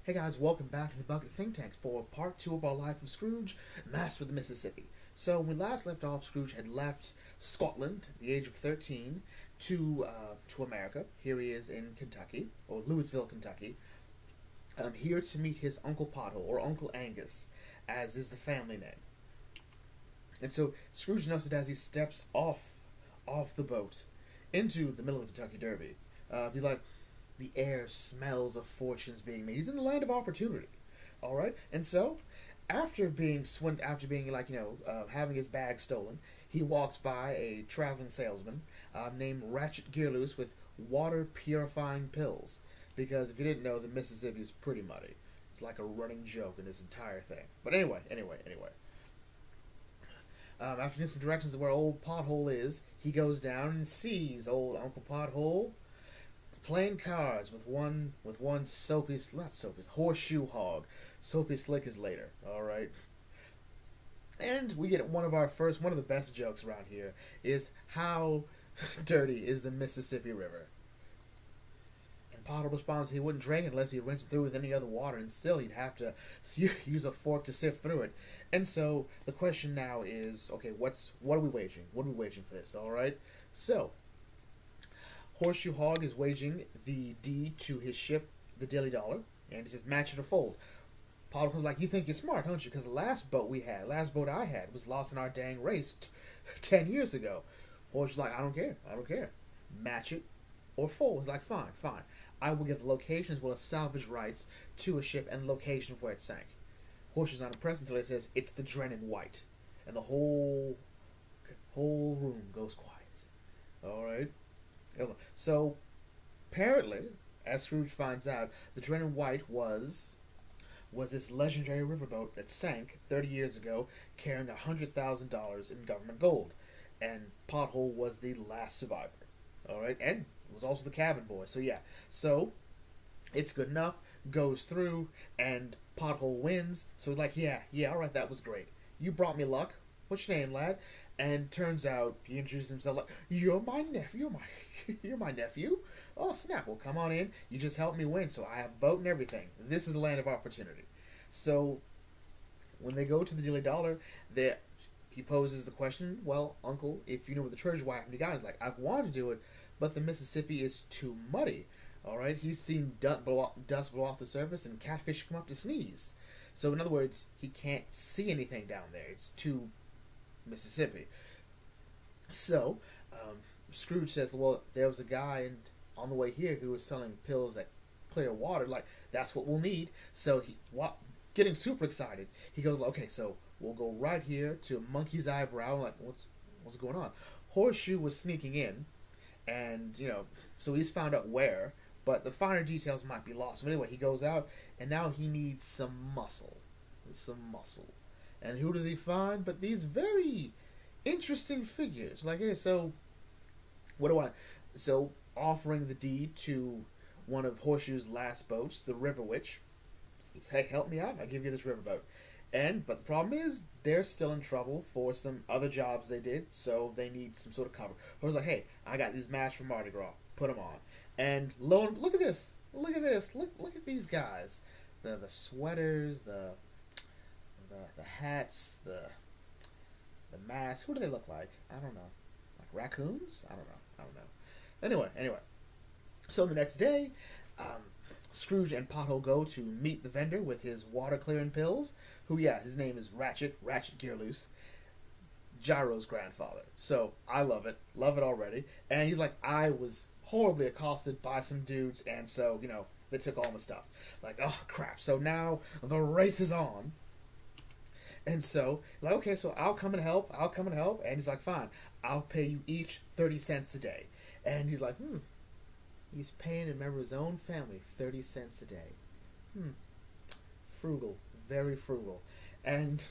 Hey guys, welcome back to the Bucket Think Tank for part 2 of our life of Scrooge, Master of the Mississippi. So when we last left off, Scrooge had left Scotland at the age of 13 to America. Here he is in Kentucky, or Louisville, Kentucky, here to meet his Uncle Pothole, or Uncle Angus, as is the family name. And so Scrooge noticed as he steps off the boat into the middle of the Kentucky Derby, he's like, the air smells of fortunes being made. He's in the land of opportunity, all right. And so, after being having his bag stolen, he walks by a traveling salesman named Ratchet Gearloose with water purifying pills. Because if you didn't know, the Mississippi is pretty muddy. It's like a running joke in this entire thing. But anyway. After getting some directions of where old Pothole is, he goes down and sees old Uncle Pothole playing cards with one horseshoe hog. Soapy slick is later, alright? And we get one of the best jokes around here is how dirty is the Mississippi River? And Pothole responds he wouldn't drink it unless he rinsed it through with any other water, and still he'd have to use a fork to sift through it. And so the question now is, okay, what are we waging? What are we waging for this, alright? So Horseshoe Hog is waging the deed to his ship, the Dilly Dollar, and he says, match it or fold. Pothole comes like, you think you're smart, don't you? Because the last boat I had was lost in our dang race 10 years ago. Horseshoe's like, I don't care. Match it or fold. He's like, fine. I will give the location as well as salvage rights to a ship and the location of where it sank. Horseshoe's not impressed until he says, it's the Drennan White. And the whole room goes quiet. Alright? So, apparently, as Scrooge finds out, the Drennan White was this legendary riverboat that sank 30 years ago, carrying $100,000 in government gold. And Pothole was the last survivor. Alright? And was also the cabin boy. So, yeah. So, it's good enough, goes through, and Pothole wins. So he's like, yeah, alright, that was great. You brought me luck. What's your name, lad? And turns out he introduced himself like, you're my nephew. You're my nephew. Oh snap! Well, come on in. You just helped me win, so I have a boat and everything. This is the land of opportunity. So when they go to the Dilly Dollar, he poses the question, well, Uncle, if you know where the treasure, why haven't you got it? He's like, I've wanted to do it, but the Mississippi is too muddy. All right, he's seen dust blow off the surface and catfish come up to sneeze. So in other words, he can't see anything down there. It's too Mississippi. So Scrooge says, well, there was a guy on the way here who was selling pills that clear water. Like, that's what we'll need. So getting super excited, he goes, okay, so we'll go right here to Monkey's Eyebrow. Like, what's going on? Horseshoe was sneaking in, and so he's found out where, but the finer details might be lost. So anyway, he goes out, and now he needs some muscle. And who does he find but these very interesting figures? Like, hey, so so offering the deed to one of Horseshoe's last boats, the River Witch. Hey, help me out, I'll give you this riverboat. But the problem is, they're still in trouble for some other jobs they did, so they need some sort of cover. Horseshoe's like, hey, I got these masks from Mardi Gras, put them on. And look at this, look at these guys. The sweaters, the hats, the masks. Who do they look like? I don't know. Like raccoons? I don't know. Anyway. So the next day, Scrooge and Pothole go to meet the vendor with his water clearing pills. His name is Ratchet Gearloose, Gyro's grandfather. So I love it already. And he's like, I was horribly accosted by some dudes, and so they took all my stuff. Like, oh crap! So now the race is on. And so, like, okay, so I'll come and help. And he's like, fine, I'll pay you each 30 cents a day. And he's like, he's paying a member of his own family 30 cents a day. Frugal, very frugal. And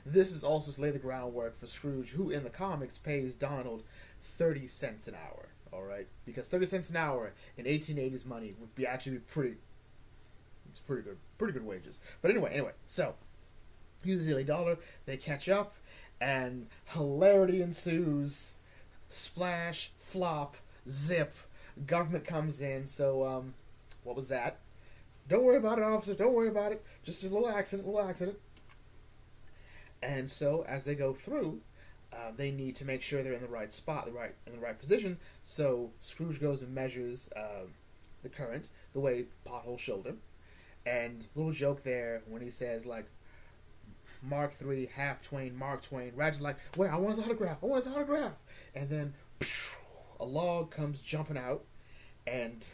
this is also to lay the groundwork for Scrooge, who in the comics pays Donald 30 cents an hour. All right, because 30 cents an hour in 1880s money would be pretty good wages. But anyway, so use the Dilly Dollar, they catch up, and hilarity ensues. Splash, flop, zip, government comes in. So what was that? Don't worry about it, officer. Don't worry about it. Just a little accident, little accident. And so as they go through, they need to make sure they're in the right spot, in the right position. So Scrooge goes and measures the current the way Pothole showed him. And little joke there when he says like Mark III, half Twain, Mark Twain. Rad's like, wait, I want his autograph. I want his autograph. And then a log comes jumping out, and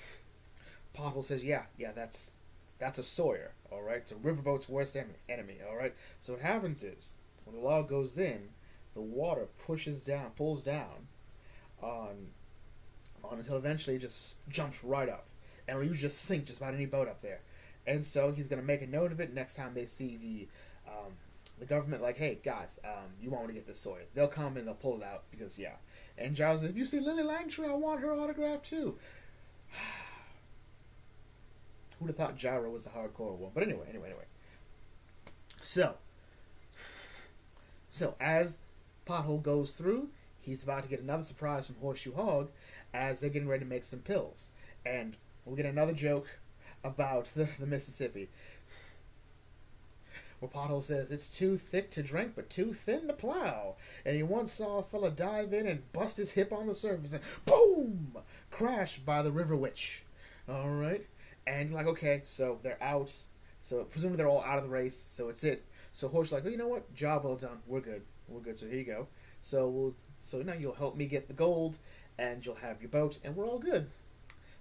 Pothole says, yeah, that's a Sawyer, all right? It's a riverboat's worst enemy, all right? So what happens is, when the log goes in, the water pulls down on until eventually it just jumps right up. And you just sink just about any boat up there. And so he's going to make a note of it next time they see the government, like, hey, guys, you want me to get this Sawyer. They'll come and they'll pull it out, because, yeah. And Giles says, if you see Lily Langtry, I want her autograph, too. Who'd have thought Gyro was the hardcore one? But anyway. So as Pothole goes through, he's about to get another surprise from Horseshoe Hog as they're getting ready to make some pills. And we'll get another joke about the Mississippi, where Pothole says, it's too thick to drink, but too thin to plow. And he once saw a fella dive in and bust his hip on the surface, and boom! Crashed by the River Witch. All right? And like, okay, so they're out. So presumably they're all out of the race, so it's it. So Horse like, well, you know what? Job well done. We're good. So here you go. So now you'll help me get the gold, and you'll have your boat, and we're all good.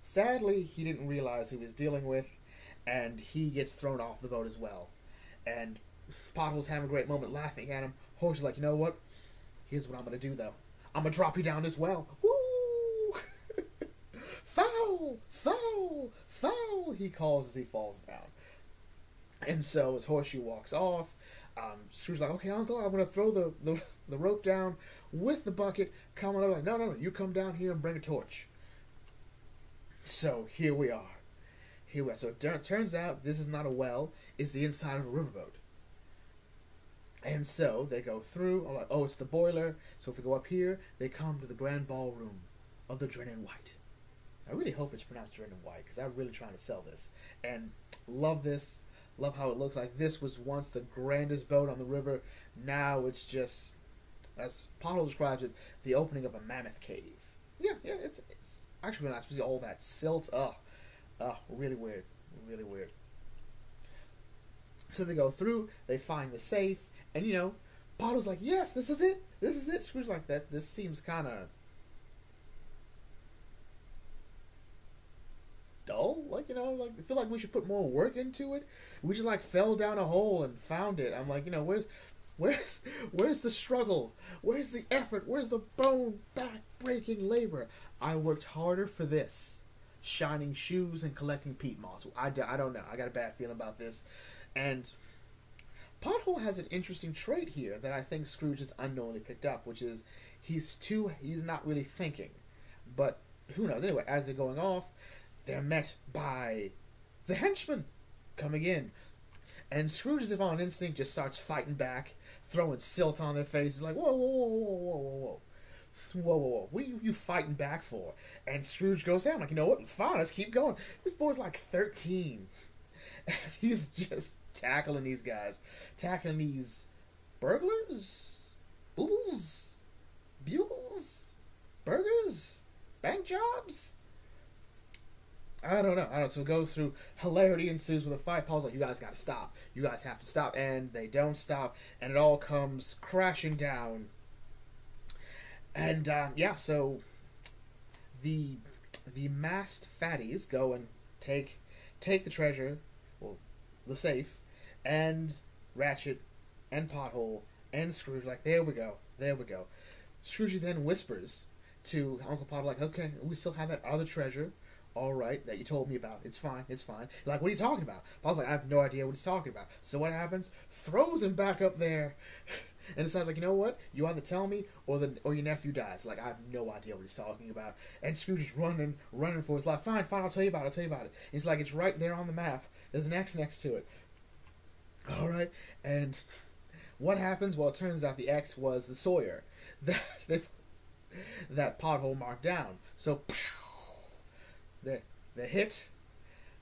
Sadly, he didn't realize who he was dealing with, and he gets thrown off the boat as well. And Pothole's having a great moment laughing at him. Horse is like, you know what? Here's what I'm going to do, though. I'm going to drop you down as well. Woo! Foul! Foul! Foul! He calls as he falls down. And so as Horseshoe walks off, Scrooge's like, okay, Uncle, I'm going to throw the rope down with the bucket. Come on over. Like, no, you come down here and bring a torch. So here we are. So it turns out this is not a well, it's the inside of a riverboat. And so they go through, like, oh, it's the boiler. So if we go up here, they come to the grand ballroom of the Drennan White. I really hope it's pronounced Drennan White, because I'm really trying to sell this. And love this. Love how it looks like this was once the grandest boat on the river. Now it's just, as Pothole describes it, the opening of a mammoth cave. Yeah, it's actually really nice to see all that silt. Really weird. So they go through, they find the safe, and Pothole's like, yes, this is it. Scrooge's like, that. This seems kind of dull. Like, I feel like we should put more work into it. We just like fell down a hole and found it. I'm like, where's the struggle? Where's the effort? Where's the bone back-breaking labor? I worked harder for this. Shining shoes and collecting peat moss. I don't know. I got a bad feeling about this. And Pothole has an interesting trait here that I think Scrooge has unknowingly picked up, which is he's not really thinking. But who knows? Anyway, as they're going off, they're met by the henchmen coming in. And Scrooge, as if on instinct, just starts fighting back, throwing silt on their faces, like, whoa. What are you fighting back for? And Scrooge goes down, like, you know what? Fine, let's keep going. This boy's like 13. And he's just tackling these guys. Tackling these burglars? Boobles? Bugles? Burgers? Bank jobs? I don't know. So it goes through, hilarity ensues with a fight. Paul's like, you guys gotta stop. You guys have to stop. And they don't stop. And it all comes crashing down. And, so the masked fatties go and take the treasure, well, the safe, and Ratchet, and Pothole, and Scrooge, like, there we go. Scrooge then whispers to Uncle Pothole, like, okay, we still have that other treasure, all right, that you told me about. It's fine. Like, what are you talking about? Paul's like, I have no idea what he's talking about. So what happens? Throws him back up there. And decides, like, you know what? You either tell me or your nephew dies. Like, I have no idea what he's talking about. And Scrooge is running for his life. Fine, I'll tell you about it. And he's like, it's right there on the map. There's an X next to it. All right. And what happens? Well, it turns out the X was the Sawyer that Pothole marked down. So they're hit.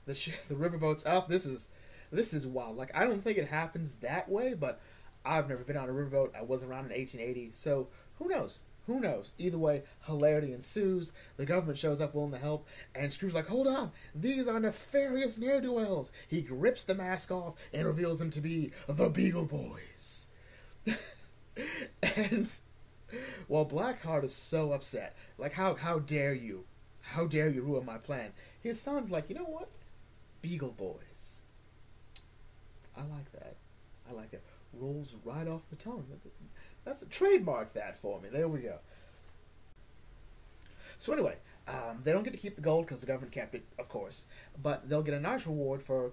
The riverboat's up. This is wild. Like, I don't think it happens that way, but I've never been on a riverboat. I wasn't around in 1880, so who knows? Who knows? Either way, hilarity ensues. The government shows up willing to help, and Scrooge's like, hold on, these are nefarious ne'er-do-wells. He rips the mask off and reveals them to be the Beagle Boys. And, well, Blackheart is so upset. Like, how dare you? How dare you ruin my plan? His son's like, you know what? Beagle Boys. I like that. I like it. Rolls right off the tongue. That's a trademark that for me. There we go. So anyway, they don't get to keep the gold because the government kept it, of course. But they'll get a nice reward for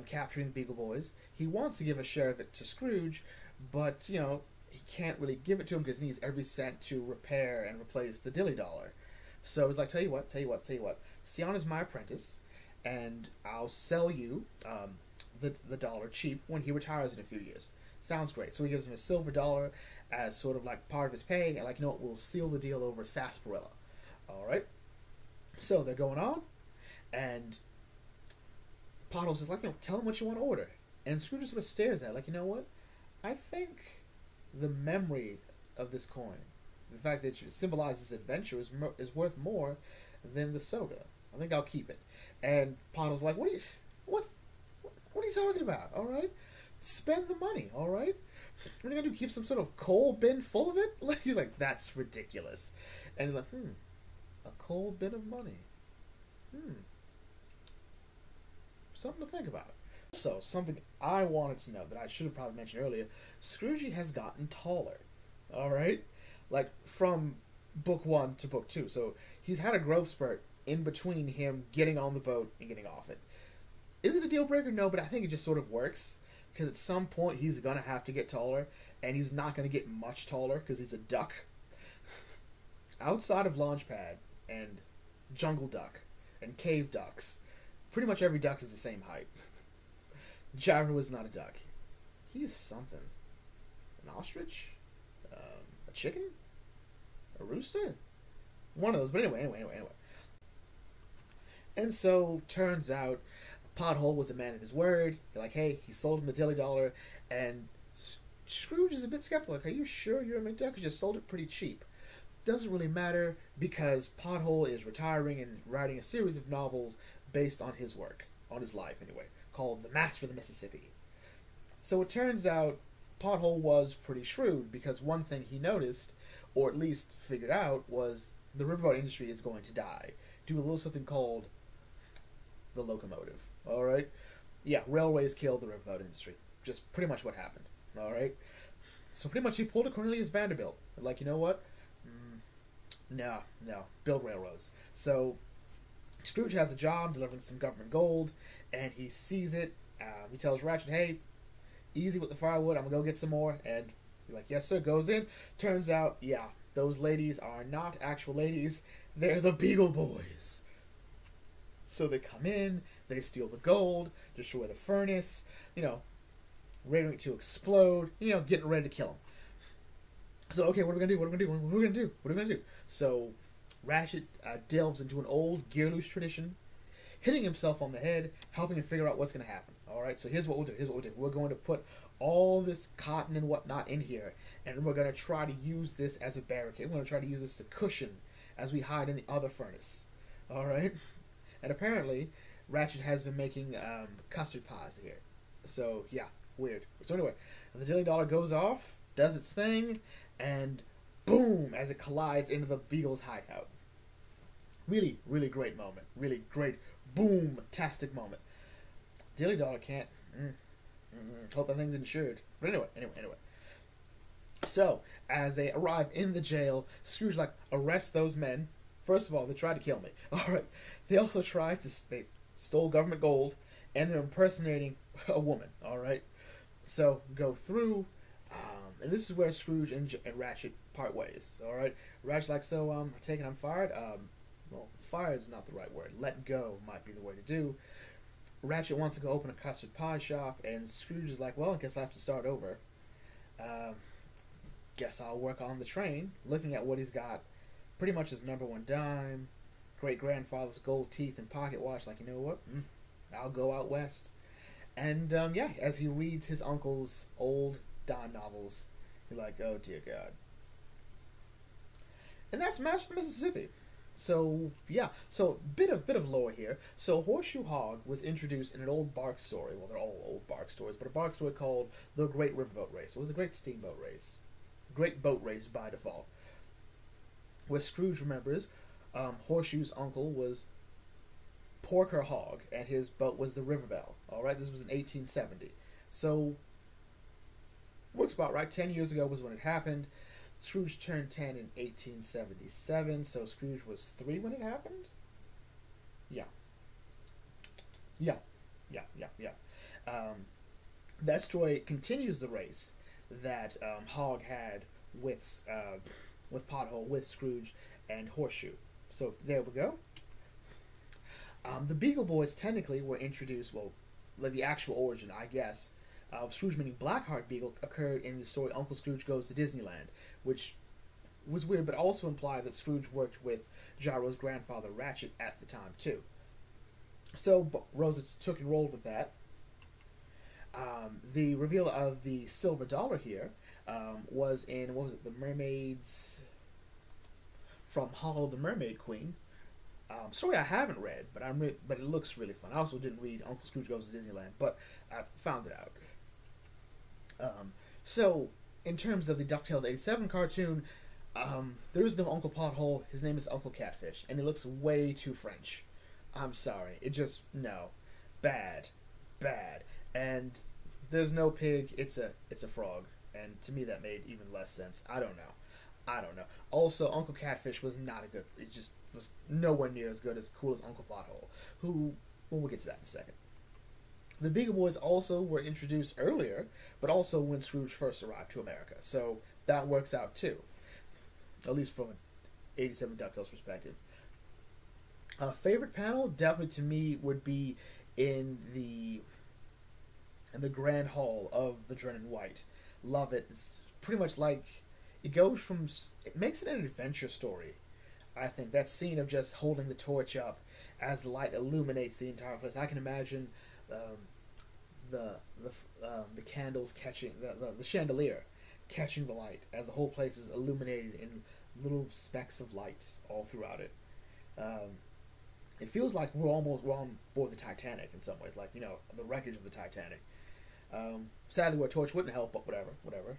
capturing the Beagle Boys. He wants to give a share of it to Scrooge, but, you know, he can't really give it to him because he needs every cent to repair and replace the dilly dollar. So he's like, tell you what. Sion is my apprentice, and I'll sell you the dollar cheap when he retires in a few years. Sounds great. So he gives him a silver dollar as sort of like part of his pay, and like, you know what, we'll seal the deal over sarsaparilla. Alright. So they're going on, and Pothole says, like, you know, tell him what you want to order. And Scrooge sort of stares at it, like, you know what? I think the memory of this coin, the fact that it symbolizes adventure, is worth more than the soda. I think I'll keep it. And Pothole's like, what are you talking about? Alright? Spend the money, alright? What are you gonna do? Keep some sort of coal bin full of it? Like, he's like, that's ridiculous. And he's like, a coal bin of money. Something to think about. Also, something I wanted to know that I should have probably mentioned earlier, Scroogey has gotten taller. Alright? Like, from book 1 to book 2. So, he's had a growth spurt in between him getting on the boat and getting off it. Is it a deal breaker? No, but I think it just sort of works. Because at some point, he's going to have to get taller. And he's not going to get much taller because he's a duck. Outside of Launchpad and Jungle Duck and Cave Ducks, pretty much every duck is the same height. Jabber was not a duck. He's something. An ostrich? A chicken? A rooster? One of those. But anyway. And so, turns out, Pothole was a man of his word. They're like, hey, he sold him the dilly dollar, and Scrooge is a bit skeptical. Like, are you sure you're a McDuck? Because you sold it pretty cheap. Doesn't really matter because Pothole is retiring and writing a series of novels based on his work, on his life anyway, called The Master of the Mississippi. So it turns out Pothole was pretty shrewd because one thing he noticed, or at least figured out, was the riverboat industry is going to die. Do a little something called the locomotive. Alright? Yeah, railways killed the riverboat industry. Just pretty much what happened. Alright? So pretty much he pulled a Cornelius Vanderbilt. Like, you know what? No. Build railroads. So Scrooge has a job delivering some government gold, and he sees it. He tells Ratchet, hey, easy with the firewood, I'm gonna go get some more. And he's like, yes sir, goes in. Turns out, yeah, those ladies are not actual ladies. They're the Beagle Boys. So they come in, they steal the gold, destroy the furnace, you know, ready to explode, you know, getting ready to kill him. So, okay, what are we gonna do? So, Ratchet delves into an old gear loose tradition, hitting himself on the head, helping him figure out what's gonna happen. Alright, so here's what we'll do. We're going to put all this cotton and whatnot in here, and we're gonna try to use this as a barricade. We're gonna try to use this as a cushion as we hide in the other furnace. Alright? And apparently, Ratchet has been making custard pies here. So, yeah, weird. So anyway, the dilly dollar goes off, does its thing, and boom, as it collides into the Beagle's hideout. Really, really great moment. Really great, boom-tastic moment. Dilly dollar can't... hope that thing's insured. But anyway. So, as they arrive in the jail, Scrooge, like, arrest those men. First of all, they tried to kill me. Alright. They also they stole government gold, and they're impersonating a woman. Alright. So, go through, and this is where Scrooge and Ratchet part ways. Alright. Ratchet's like, so, I take it I'm fired? Well, fired is not the right word. Let go might be the way to do. Ratchet wants to go open a custard pie shop, and Scrooge is like, well, I guess I have to start over. Guess I'll work on the train, looking at what he's got. Pretty much his number one dime, great grandfather's gold teeth and pocket watch, like, you know what? I'll go out west. And yeah, as he reads his uncle's old Don novels, he's like, oh dear God. And that's Master of the Mississippi. So yeah, so bit of lore here. So Horseshoe Hog was introduced in an old bark story. Well, they're all old bark stories, but a bark story called The Great Riverboat Race. It was a great steamboat race, great boat race by default. Where Scrooge remembers, Horseshoe's uncle was Porker Hog, and his boat was the River Belle. All right, this was in 1870. So works about right. 10 years ago was when it happened. Scrooge turned 10 in 1877, so Scrooge was 3 when it happened? Yeah. That story continues the race that Hogg had with Pothole, with Scrooge, and Horseshoe. So there we go. The Beagle Boys technically were introduced, well, like the actual origin, I guess, of Scrooge meaning Blackheart Beagle occurred in the story Uncle Scrooge Goes to Disneyland, which was weird, but also implied that Scrooge worked with Gyro's grandfather Ratchet at the time, too. So Rosa took and rolled with that. The reveal of the silver dollar here was in, what was it, The Mermaids from Hollow the Mermaid Queen. Story I haven't read, but but it looks really fun. I also didn't read Uncle Scrooge Goes to Disneyland, but I found it out. So, in terms of the DuckTales 87 cartoon, there is no Uncle Pothole. His name is Uncle Catfish, and he looks way too French. I'm sorry. It just, no. Bad. And there's no pig. It's a frog. And to me that made even less sense. I don't know. Also, Uncle Catfish was not a good... It just was nowhere near as good as cool as Uncle Pothole, who... Well, we'll get to that in a second. The Beagle Boys also were introduced earlier, but also when Scrooge first arrived to America. So that works out too. At least from an 87 DuckTales perspective. Favorite panel, definitely to me, would be in the Grand Hall of the Drennan White. Love it. It's pretty much like... It goes from... It makes it an adventure story. I think that scene of just holding the torch up as the light illuminates the entire place. I can imagine the candles catching the chandelier catching the light as the whole place is illuminated in little specks of light all throughout it. It feels like we're on board the Titanic in some ways, like, you know, the wreckage of the Titanic. Sadly, where a torch wouldn't help, but whatever.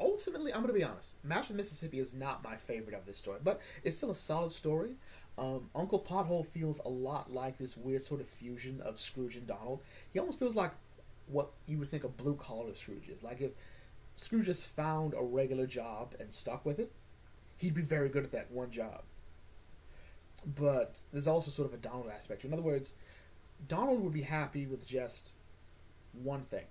Ultimately, I'm going to be honest, Master of Mississippi is not my favorite of this story, but it's still a solid story. Uncle Pothole feels a lot like this weird sort of fusion of Scrooge and Donald. He almost feels like what you would think a blue-collar Scrooge is. Like if Scrooge just found a regular job and stuck with it, he'd be very good at that one job. But there's also sort of a Donald aspect. In other words, Donald would be happy with just one thing.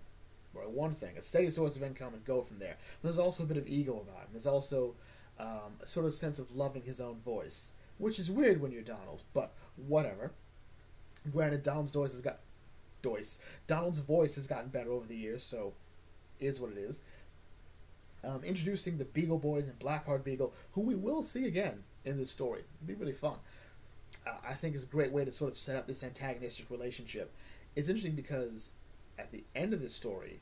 Right, one thing, a steady source of income, and go from there. But there's also a bit of ego about him. There's also a sort of sense of loving his own voice, which is weird when you're Donald, but whatever. Granted, Donald's voice has gotten better over the years, so it is what it is. Introducing the Beagle Boys and Blackheart Beagle, who we will see again in this story. It'll be really fun. I think it's a great way to sort of set up this antagonistic relationship. It's interesting because at the end of this story,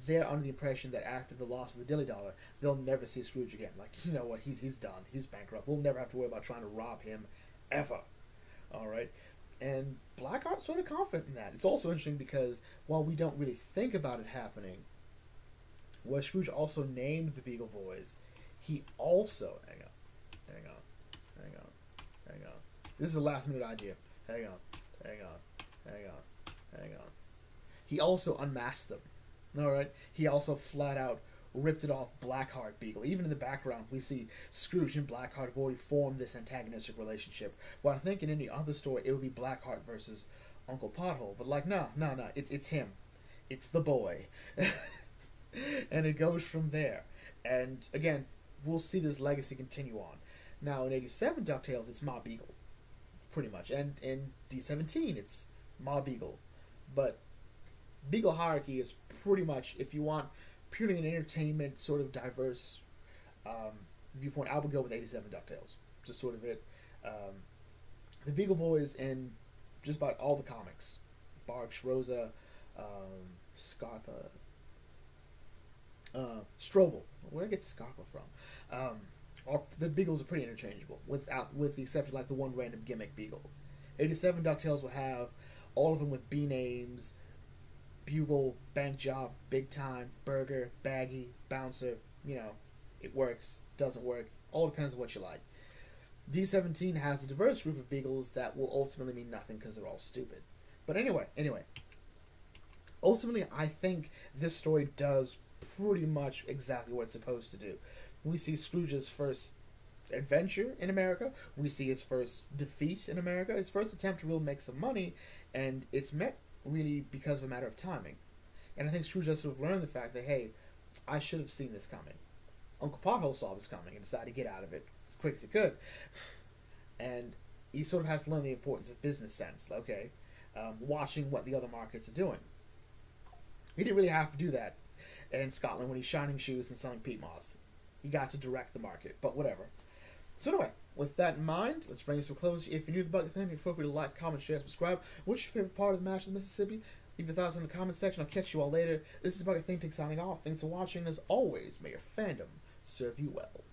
they're under the impression that after the loss of the Dilly Dollar, they'll never see Scrooge again. Like, you know what, he's done. He's bankrupt. We'll never have to worry about trying to rob him, ever. Alright? And Blackheart's sort of confident in that. It's also interesting because, while we don't really think about it happening, where Scrooge also named the Beagle Boys, he also... Hang on. This is a last-minute idea. Hang on. He also unmasked them. Alright? He also flat out ripped it off Blackheart Beagle. Even in the background, we see Scrooge and Blackheart have already formed this antagonistic relationship. Well, I think in any other story, it would be Blackheart versus Uncle Pothole. But like, no. It's him. It's the boy. And it goes from there. And again, we'll see this legacy continue on. Now, in 87 DuckTales, it's Ma Beagle. Pretty much. And in D17, it's Ma Beagle. But Beagle hierarchy is pretty much, if you want purely an entertainment, sort of diverse viewpoint, I would go with 87 DuckTales. Just sort of it. Um, the Beagle Boys in just about all the comics, Barks, Rosa, Scarpa, Strobel. Where did I get Scarpa from? The Beagles are pretty interchangeable, with the exception like the one random gimmick Beagle. 87 DuckTales will have all of them with B names: Bugle, Bank Job, Big Time, Burger, Baggy, Bouncer. You know, it works, doesn't work. All depends on what you like. D17 has a diverse group of Beagles that will ultimately mean nothing because they're all stupid. But anyway, ultimately, I think this story does pretty much exactly what it's supposed to do. We see Scrooge's first adventure in America. We see his first defeat in America. His first attempt to really make some money, and it's met really because of a matter of timing. And I think Scrooge has sort of learned the fact that, hey, I should have seen this coming. Uncle Pothole saw this coming and decided to get out of it as quick as he could. And he sort of has to learn the importance of business sense. Okay, watching what the other markets are doing. He didn't really have to do that in Scotland when he's shining shoes and selling peat moss. He got to direct the market, but whatever. So anyway, with that in mind, let's bring this to a close. If you're new to the thing, feel free to like, comment, share, subscribe. What's your favorite part of the Match of the Mississippi? Leave your thoughts in the comment section. I'll catch you all later. This is Bucket Think Tank signing off. Thanks for watching. As always, may your fandom serve you well.